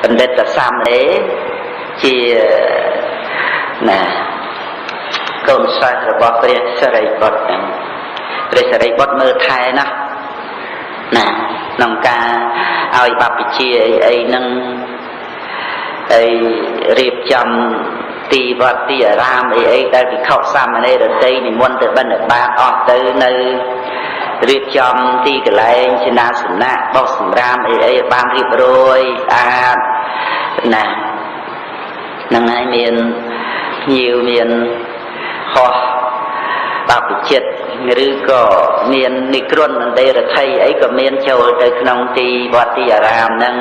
បណ្ឌិតសាមណេរជាណាកូនសិស្សរបស់ព្រះសិរីបុត្រហ្នឹងព្រះសិរីបុត្រមើលថែណាណាក្នុងការឲ្យបព្វជិអីហ្នឹងហើយរៀបចំទីវត្តទីអារាមអីដែលភិក្ខុសាមណេរដទៃនិមន្តទៅបិណ្ឌបាតអស់ទៅនៅរៀបចំទីកន្លែងសេនាសនៈបោះសម្រាមអីបានរៀបរយស្អាតណាហ្នឹងហើយមានភ្ញៀវមានខុសបព្វជិតឬក៏មាននិក្រន់មន្ត្រីរដ្ឋីអីក៏មានចូលទៅក្នុងទីវត្តទីអារាមហ្នឹង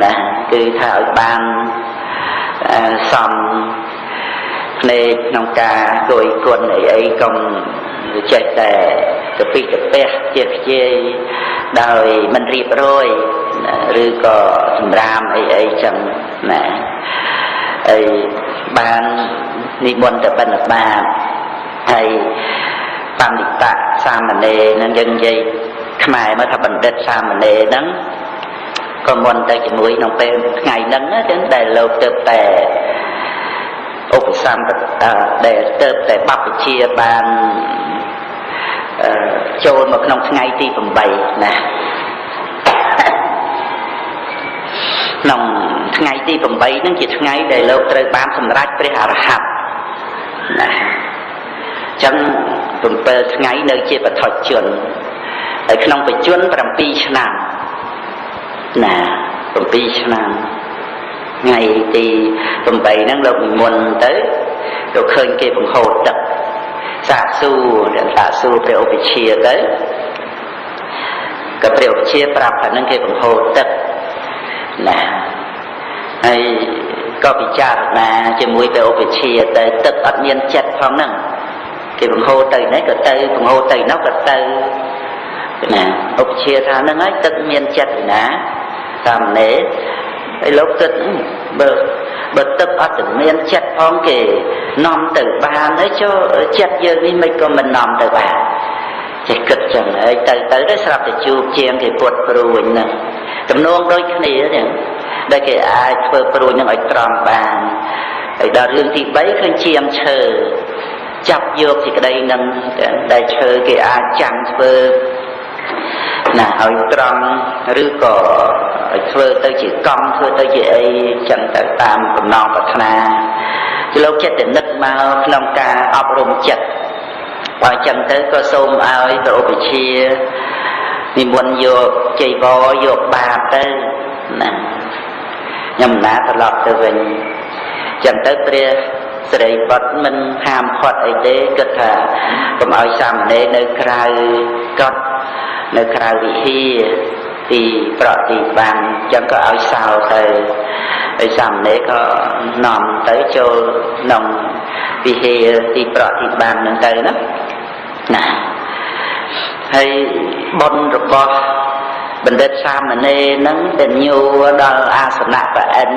ណាគឺថាឲ្យបានសំភ្នែកក្នុងការគួយគុណអីកុំចេះតែទៅពីទៅផ្ទះជាខ្ជាយដោយមិនរៀបរយឬក៏សម្រាមអីចឹងណាហើយបាននិមន្តទៅបិណ្ឌបាតហើយបណ្ឌិតសាមណេរនឹងយើងនិយាយខ្មែរមកថាបណ្ឌិតសាមណេរហ្នឹងក៏មុនទៅជាមួយក្នុងពេលថ្ងៃហ្នឹងចឹងដែលលោកទៅតែឧបសម្បត្តិដែលទៅតែបព្វជិបានចូលមកក្នុងថ្ងៃទី8ណាក្នុងថ្ងៃទី8ហ្នឹងជាថ្ងៃដែលលោកត្រូវបានសម្រេចព្រះអរហន្តណាចឹង7ថ្ងៃនៅជាបឋមជនហើយក្នុងបច្ចុប្បន្ន7ឆ្នាំណា7ឆ្នាំថ្ងៃទី8ហ្នឹងលោកនិមន្តទៅលោកឃើញគេបង្ហូរទឹកសាកសួរព្រះឧបជាទៅក៏ព្រះឧបជាប្រាប់ថានឹងគេបង្ហូរទឹកណាហើយក៏ពិចារណាជាមួយព្រះឧបជាទៅទឹកអត់មានចិត្តផងហ្នឹងគេបង្ហូរទៅនេះក៏ទៅបង្ហូរទៅនោះក៏ទៅណាឧបជាថាហ្នឹងហើយទឹកមានចិត្តណាតាមនេះហើយលោកគិតបើទឹកអត់មានចិត្តផងគេនាំទៅបានហើយចូលចិត្តយើងនេះមិនក៏មិននាំទៅបានចេះគិតចឹងហើយទៅទៅស្រាប់តែជួបជាងគេពុតព្រួយហ្នឹងទំនងដូចគ្នាហ្នឹងដែលគេអាចធ្វើព្រួយនឹងឲ្យត្រង់បានហើយដល់រឿងទី3ឃើញជាងឈើចាប់យកសេចក្តីនឹងដែលឈើគេអាចចាំងធ្វើណាឲ្យត្រង់ឬក៏ឲ្យធ្វើទៅជាកំធ្វើទៅជាអីចឹងទៅតាមបំណងប្រាថ្នាជាលោកចិត្តនិតមកក្នុងការអប់រំចិត្តបើចឹងទៅក៏សូមឲ្យព្រះឧបជានិមន្តយកចីវរយកបាតទៅណាខ្ញុំណាត្រឡប់ទៅវិញចឹងទៅព្រះសិរីបុត្រមិនហាមឃាត់អីទេគិតថាកុំឲ្យសាមណេរនៅក្រៅកត់នៅក្រៅវិហារទីប្រតិបានចឹងក៏ឲ្យសោទៅហើយសាមណេរក៏នាំទៅចូលក្នុងវិហារទីប្រតិបានហ្នឹងទៅណាហើយបុណ្យរបស់បណ្ឌិតសាមណេរហ្នឹងដែលញូដល់អាសនៈប្រអិន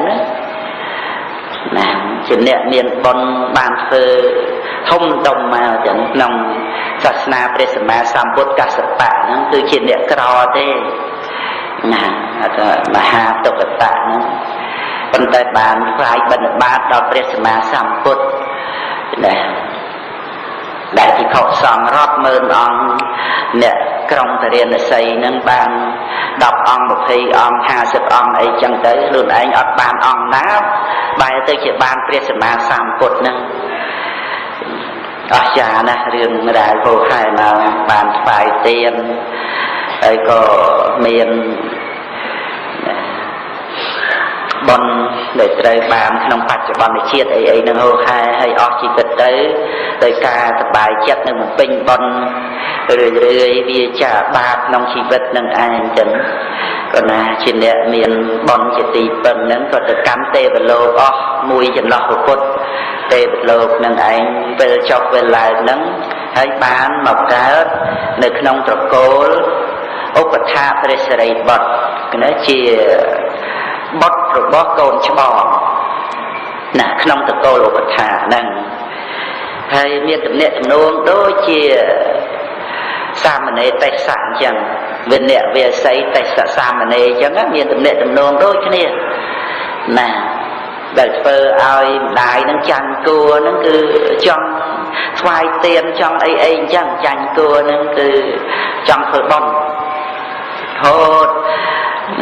ណាជាអ្នកមានបុណ្យបានធ្វើធំដុំមកចឹងក្នុងសាសនាព្រះសម្មាសម្ពុទ្ធកសបៈហ្នឹងគឺជាអ្នកក្រទេណាអត់មហាតុក្កតៈហ្នឹងប៉ុន្តែបានផ្សាយបិណ្ឌបាតដល់ព្រះសម្មាសម្ពុទ្ធដែលភិក្ខុសង្ឃរាប់ម៉ឺនអង្គអ្នកក្រុងទរាណសីហ្នឹងបាន10អង្គ20អង្គ50អង្គអីចឹងទៅខ្លួនឯងអត់បានអង្គណាបែរទៅជាបានព្រះសម្មាសម្ពុទ្ធហ្នឹងអស្ចារ្យណាស់រឿងរ៉ាវហូរហែមកបានថ្វាយទានហើយក៏មានបុណ្យដែលត្រូវបានក្នុងបច្ចុប្បន្នជាតិអីហ្នឹងហូរហែហើយអស់ជីវិតទៅដោយការសប្បាយចិត្តនឹងបំពេញបុណ្យរឿយវាចាបាបក្នុងជីវិតនឹងឯងចឹងក៏ណាជាអ្នកមានបុណ្យជាទីពឹងហ្នឹងក៏ទៅកម្មទេវលោកអស់មួយចន្លោះពុទ្ធទេវលោកនឹងឯងពេលចប់ពេលឡើងហ្នឹងហើយបានមកកើតនៅក្នុងត្រកូលឧបថាព្រះសិរីបុត្រគឺជាបុត្ររបស់កូនច្បងណាក្នុងត្រកូលឧបថាហ្នឹងហើយមានទំនាក់ទំនងដូចជាសាមណេរទេសៈអញ្ចឹងវិនៈវាស័យទេសៈសាមណេរអញ្ចឹងមានទំនាក់ទំនងដូចគ្នា ណាដែលធ្វើឲ្យម្ដាយនឹងចាញ់គួរនឹងគឺចង់ថ្វាយទានចង់អីអញ្ចឹងចាញ់គួរនឹងគឺចង់ធ្វើបុណ្យហូត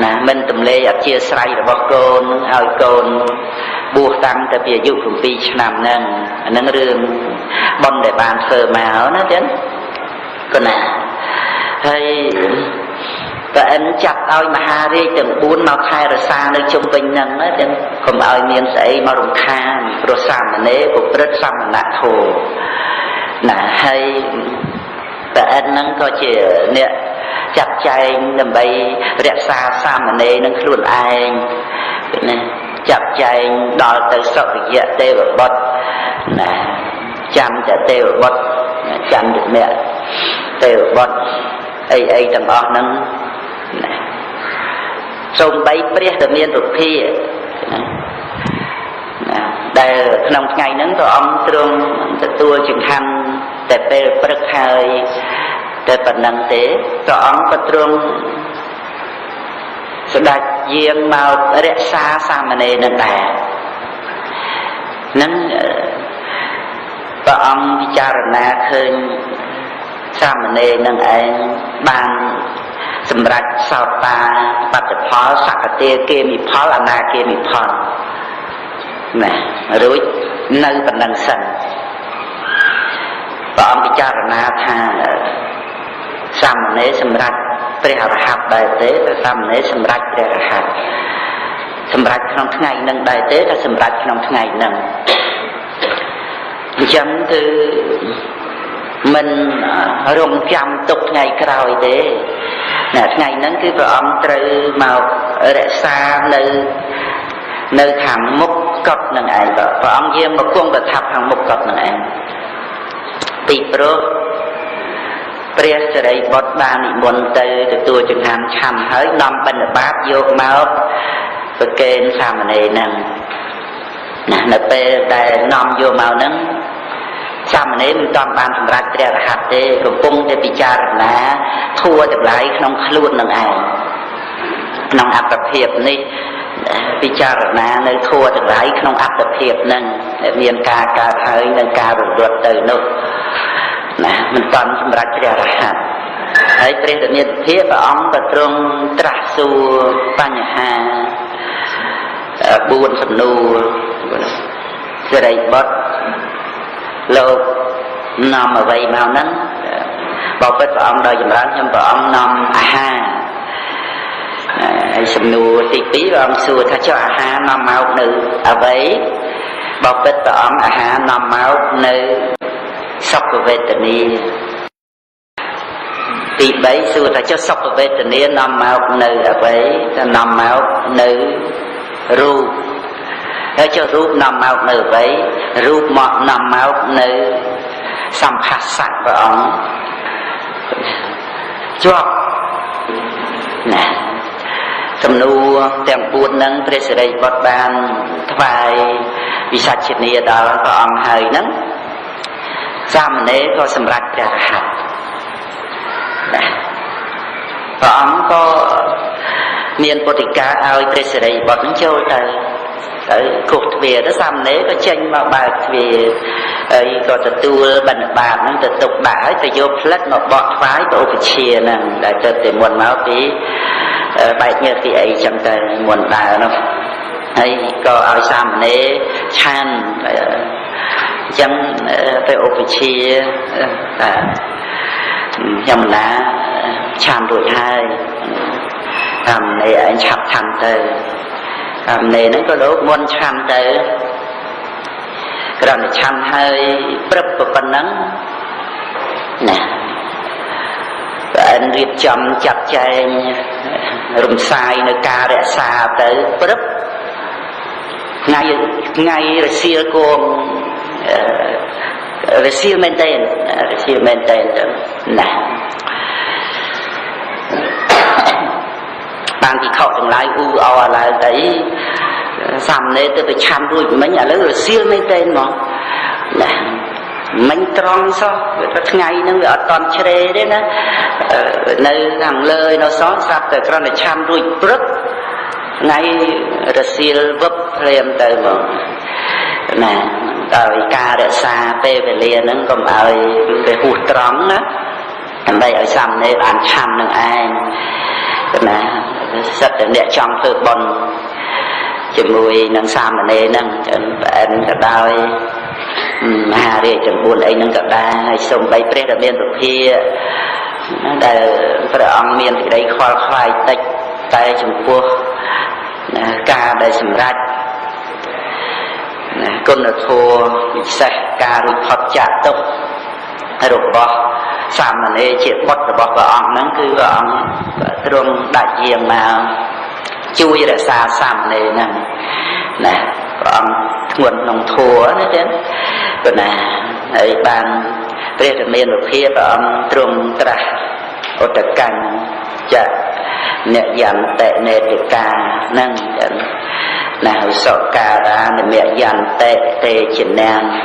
ណាមិនទម្លេអធិស្ឋានរបស់កូនឲ្យកូនបួសតាំងតែពីអាយុ7 ឆ្នាំហ្នឹងអានឹងរឿងបុណ្យដែលបានធ្វើមកណាចឹងក៏ណាហើយតែអិនចាប់ឲ្យមហារាជទាំង4មកថែរក្សានៅជុំវិញហ្នឹងណាចឹងកុំឲ្យមានស្អីមករំខានព្រោះសាមណេរប្រព្រឹត្តសមណធម៌ណាហើយតែអិនហ្នឹងក៏ជាអ្នកចាត់ចែងដើម្បីរក្សាសាមណេរនឹងខ្លួនឯងណាចាត់ចែងដល់ទៅសុរិយទេវបុត្រណាចាំតែទេវបុត្រចាំតែអ្នកទេវបុត្រអីទាំងអស់ហ្នឹងណាសូម្បីព្រះដែលមានរុភាណាដែលក្នុងថ្ងៃហ្នឹងព្រះអង្គទ្រង់ទទួលចង្ហាន់តែពេលព្រឹកហើយតែប៉ុណ្ណឹងទេព្រះអង្គក៏ទ្រង់ស្ដេចយាងមករក្សាសាមណេរនឹងដែរនឹងព្រះអង្គពិចារណាឃើញសាមណេរនឹងឯងបានសម្រាប់សោតាបត្តផលសក្តិគេមិផលអនាគេមិផលណារួចនៅប៉ុណ្ណឹងសិនព្រះអង្គពិចារណាថាសាមណេរសម្រាប់ព្រះអរហន្តដែរទេតែសាមណេរសម្រាប់ព្រះអរហន្តសម្រាប់ក្នុងថ្ងៃនឹងដែរទេតែសម្រាប់ក្នុងថ្ងៃនឹងអញ្ចឹងគឺមិនរងចាំទុកថ្ងៃក្រោយទេណាថ្ងៃហ្នឹងគឺព្រះអង្គត្រូវមករក្សានៅខាងមុខកុដិនឹងឯងព្រះអង្គយាងមកគង់ប្រថាប់ខាងមុខកុដិនឹងឯងពីព្រោះព្រះសិរីបុត្របាននិមន្តទៅទទួលចង្ហាន់ឆាន់ហើយនាំបិណ្ឌបាតយកមកប្រគេនសាមណេរហ្នឹងណានៅពេលដែលនាំយកមកហ្នឹងសាមណេរមិនតាមបានសម្រេចព្រះអរហន្តទេកំពុងតែពិចារណាធัวទាំងឡាយក្នុងខ្លួននឹងឯងក្នុងអត្តភាពនេះពិចារណានៅធัวទាំងឡាយក្នុងអត្តភាពហ្នឹងមានការកើតហើយនិងការរលត់ទៅនោះណាមិនតាមសម្រេចព្រះអរហន្តហើយព្រះរាមាភិព្រះអង្គក៏ទ្រង់ត្រាស់សួរបញ្ហា4សំណួរសិរីបុត្រលោកនាំអ្វីមកហ្នឹងបើពិតព្រះអង្គដោយចម្រើនខ្ញុំព្រះអង្គនាំអាហារហើយសំណួរទី2ព្រះអង្គសួរថាចុះអាហារនាំមកនៅអ្វីបើពិតព្រះអង្គអាហារនាំមកនៅសុខវេទនាទី3សួរថាចុះសុខវេទនានាំមកនៅអ្វីថានាំមកនៅរូបហើយចុះរូបនាំមកនៅអ្វីរូបមកនាំមកនៅសម្ភាសៈព្រះអង្គជាប់ណាសំណួរទាំង4ហ្នឹងព្រះសិរីបុត្របានថ្វាយវិសាជនីដល់ព្រះអង្គហើយហ្នឹងសាមណេរក៏សម្រេចព្រះអរហន្តណាព្រះអង្គក៏មានពុទ្ធិកាឲ្យព្រះសិរីបុត្រនឹងចូលទៅគោះទ្វារទៅសាមណេរក៏ចេញមកបើកទ្វារហើយក៏ទទួលបិណ្ឌបាតហ្នឹងទៅទុកដាក់ហើយទៅយកផ្លិតមកបកថ្វាយទៅឧបជាហ្នឹងដែលទៅតែមុនមកពីបែកញើសពីអីចឹងទៅមុនដើរនោះហើយក៏ឲ្យសាមណេរឆានអញ្ចឹងទៅឧបជាខ្ញុំណាឆានរួចហើយសាមណេរឯងឆាប់ឆាន់ទៅសាមណេរហ្នឹងក៏លោកមុនឆាន់ទៅគ្រាន់តែឆាន់ហើយព្រឹបប៉ុណ្ណឹងណាតែរៀបចំចាត់ចែងរំសាយនៅការរក្សាទៅព្រឹបថ្ងៃរសៀលគងរសៀលមែនទេណាបានពិខុទាំងឡាយអ៊ូអោឡើងទៅសាមណេរទៅឆាន់រួចមិញឥឡូវរសៀលមែនទេហ្មងណាមិញត្រង់សោះថ្ងៃហ្នឹងវាអត់តន់ជ្រេទេណានៅខាងលើនៅសោះស្រាប់តែគ្រាន់តែឆាន់រួចព្រឹក ngày rửa xìl vấp lên tới một nè rồi ca để xa tê về liền nó còn ở về hụt trống á thằng đây ở xăm này bạn chăm được ai nè rất là đẹp trong thơ bồn chỉ mùi nâng xăm ở đây nâng bạn cả đôi hà đi chẳng buồn ấy nâng cả đa hay xong bay prét ở bên vực kia để phải ông miền thì đây khoa khoai tách tay Trung Quốc ca để sầm rách con là thua bị sạch ca rồi thoát chặt tốc rồi bỏ xăm là này chuyện bắt rồi bỏ vào ông nó cứ vào ông trong đại diện mà chui để xa xăm này nè ông nguồn nông thua nữa chứ còn nè ấy ban bây giờ miền một phía và ông trong tra ở tất cả chả nhẹ dần tệ nề được ca nâng nào sợ ca ra để mẹ dần tệ tê chuyển nàng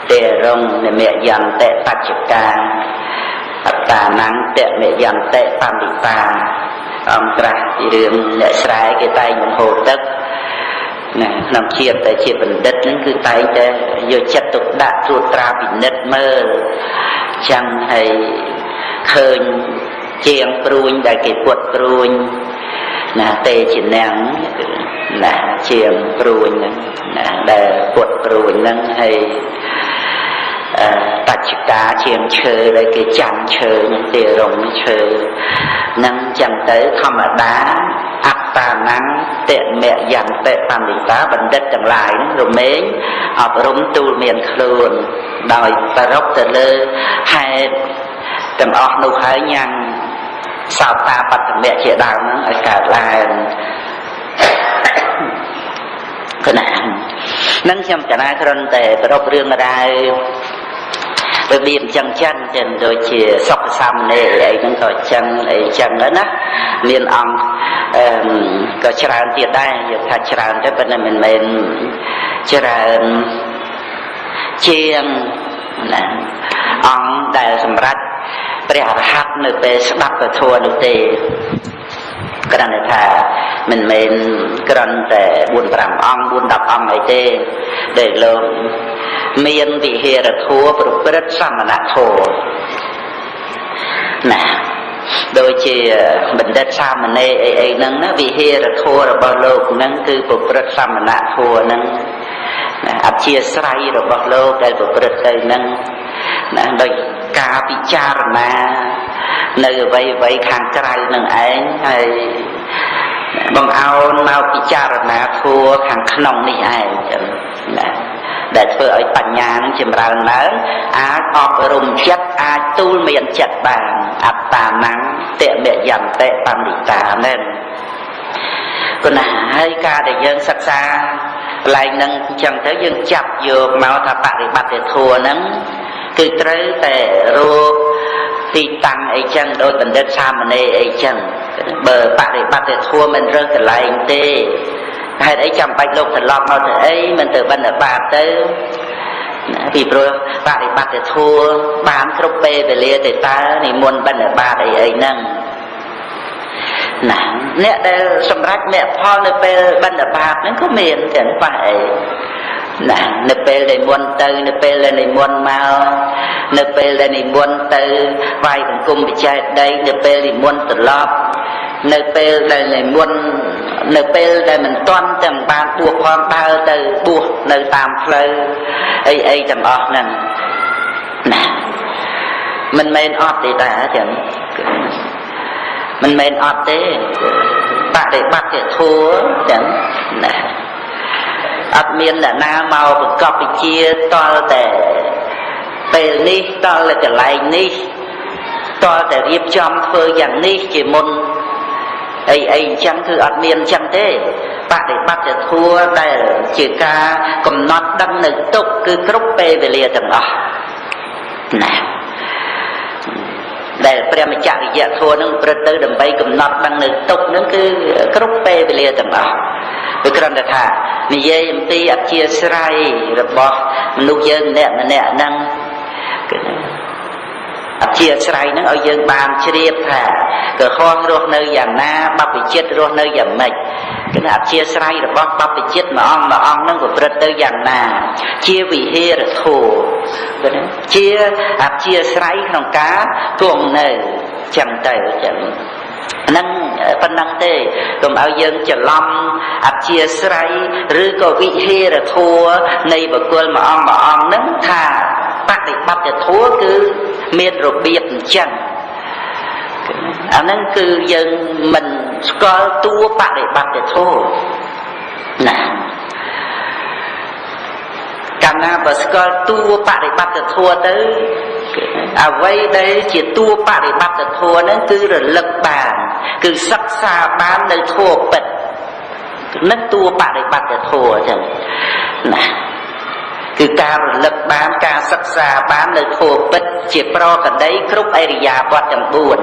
tê rong để mẹ dần tệ tạch trực ca ta nắng tệ mẹ dần tệ tam đi ta ông tra thì đường để sải cái tay mình hồ đất nằm chiết tại chiết bình đất nó cứ tay để giờ chất tục đã chuột tra bị nứt mơ chẳng hay khơi chieng pruin đại cái quật pruin là tê chỉ nàng là chieng pruin là đại quật pruin năng hay tạch cá chieng chơi đại cái chăn chơi những tê rồng chơi năng chẳng tới thầm đá áp ta nắng tệ mẹ dặn tệ tam định tá bần đất chẳng lại rồi mến học rung tu miền khluồn đòi ta rốc tờ lơ hay tầm ọc nụ hái nhăn sao ta bắt mẹ chị đào nó ở cả là cái này nâng chăm cả ai khăn tệ ta rốc riêng ở đây bởi biên chân chân chân đôi chìa sọc xăm này ấy nó có chân ấy chân đó nè miền ông có tràn tiệt đây giờ thà tràn tới bên này mình tràn chiêng ông đại sầm rách bè hạt nơi bè đắp và thua được tê cái này thà mình cái này để buồn làm ông buồn đập ông ấy tê để lớn miền vị hè là thua và rất xăm mà nạt thua nè đôi khi mình đất xa mà nê ấy nâng nó vì hê là thua rồi bao lâu cũng nâng cứ bộ rất xa mà nạ thua nâng áp chia sài rồi bao lâu đây bộ rất đây nâng đôi ca bị cha rồi mà nơi vậy kháng trai nâng ấy hay bằng ao nào bị cha rồi mà thua kháng nông đi ai đểធ្វើឲ្យបញ្ញានឹងចម្រើនឡើងអាចអប់រំចិត្តអាចទូលមានចិត្តបានអត្តានੰតមេយន្តិបណ្ឌិតាមែនគណៈហើយការដែលយើងសិក្សាកន្លែងហ្នឹងអញ្ចឹងទៅយើងចាប់យកមកថាបរិបត្តិធម៌ហ្នឹងគឺត្រូវតែរកទីតាំងអីចឹងដោយបណ្ឌិតសាមណេរអីចឹងបើបរិបត្តិធម៌មិនរើសកន្លែងទេហេតុអីចាំបាច់លោកត្រឡប់មកទៅអីមិនទៅបណ្ឌបាតទៅពីព្រោះបរិបត្តិធម៌បានគ្រប់ពេលវេលាទៅតើនិមន្តបណ្ឌបាតអីហ្នឹងណាអ្នកដែលសម្រាប់មគ្គផលនៅពេលបណ្ឌបាតហ្នឹងក៏មានទាំងប៉ះអីណានៅពេលដែលនិមន្តទៅនៅពេលដែលនិមន្តមកនៅពេលដែលនិមន្តទៅវាយបង្គំបច្ច័យដីនៅពេលនិមន្តត្រឡប់នៅពេលដែលនិមន្តនៅពេលដែលមិនទាន់តែបានបួសផងដើរទៅបួសនៅតាមផ្លូវអីទាំងអស់ហ្នឹងណាមិនមែនអត់ទេតាចឹងមិនមែនអត់ទេបដិបត្តិធម៌ចឹងណាអត់មានអ្នកណាមកបង្កប់វិជាតលតែពេលនេះតលតែកន្លែងនេះតលតែរៀបចំធ្វើយ៉ាងនេះជាមុនអីអញ្ចឹងគឺអត់មានអញ្ចឹងទេបដិបត្តិធម៌ដែលជាការកំណត់ដឹងនៅទុកគឺគ្រប់ពេលវេលាទាំងអស់ណាដែលព្រះមច្ឆរិយធម៌នឹងប្រព្រឹត្តទៅដើម្បីកំណត់ដឹងនៅទុកនឹងគឺគ្រប់ពេលវេលាទាំងអស់វាគ្រាន់តែថានិយាយអំពីអធិស្ស្រ័យរបស់មនុស្សយើងម្នាក់ហ្នឹងអធិស្ស្រ័យហ្នឹងឲ្យយើងបានជ្រាបថាកុហករស់នៅយ៉ាងណាបព្វជិតរស់នៅយ៉ាងម៉េច cái là chia sẻ rồi bóc bóc bị chết mà ông nó cũng rất tới dần nà chia vì hê rồi thù chia sẻ trong cá tuồng này chẳng tới chẳng năng phần năng tê còn ao dân chờ lâm chia sẻ rồi có vị hê rồi thua này bà quên mà ông nâng thà bắt thì bắt thì thua cứ miên rồi biệt chẳng năng cứ dân mình có tua bắt để bắt thì thua nè cảm nào bà có tua bắt để bắt thì thua tới vậy đây chỉ tua bắt để bắt thì thua nó cứ rồi lực bàn cứ sắc xa bán nơi thua bật nó tua bắt để bắt thì thua chẳng nè cứ ca lực bán ca sắc xa bán nơi thua bật chỉ pro cả đấy group area bọt chẳng buồn